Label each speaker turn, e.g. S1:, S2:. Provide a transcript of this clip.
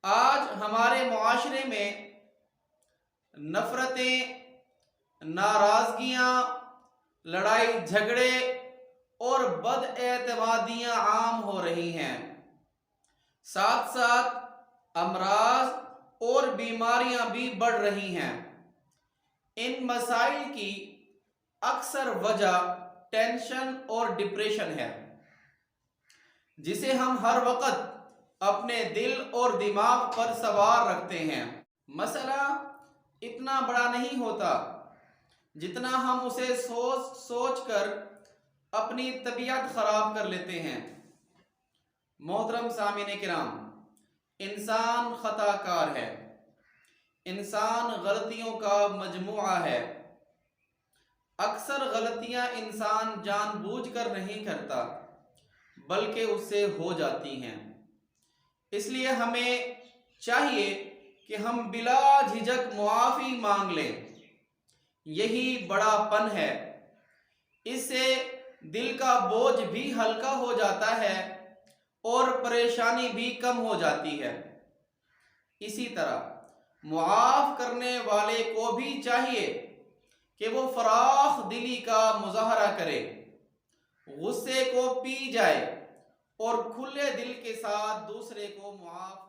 S1: آج ہمارے معاشرے میں نفرتیں، ناراضگیاں، لڑائی جھگڑے اور بد اعتمادیاں عام ہو رہی ہیں۔ ساتھ ساتھ امراض اور بیماریاں بھی بڑھ رہی ہیں۔ ان مسائل کی اکثر وجہ ٹینشن اور ڈپریشن ہے، جسے ہم ہر وقت اپنے دل اور دماغ پر سوار رکھتے ہیں۔ مسئلہ اتنا بڑا نہیں ہوتا جتنا ہم اسے سوچ سوچ کر اپنی طبیعت خراب کر لیتے ہیں۔ محترم سامعین کرام، انسان خطا کار ہے، انسان غلطیوں کا مجموعہ ہے۔ اکثر غلطیاں انسان جان بوجھ کر نہیں کرتا بلکہ اس سے ہو جاتی ہیں۔ اس لیے ہمیں چاہیے کہ ہم بلا جھجک معافی مانگ لیں۔ یہی بڑا پن ہے۔ اس سے دل کا بوجھ بھی ہلکا ہو جاتا ہے اور پریشانی بھی کم ہو جاتی ہے۔ اسی طرح معاف کرنے والے کو بھی چاہیے کہ وہ فراخ دلی کا مظاہرہ کرے، غصے کو پی جائے اور کھلے دل کے ساتھ دوسرے کو معاف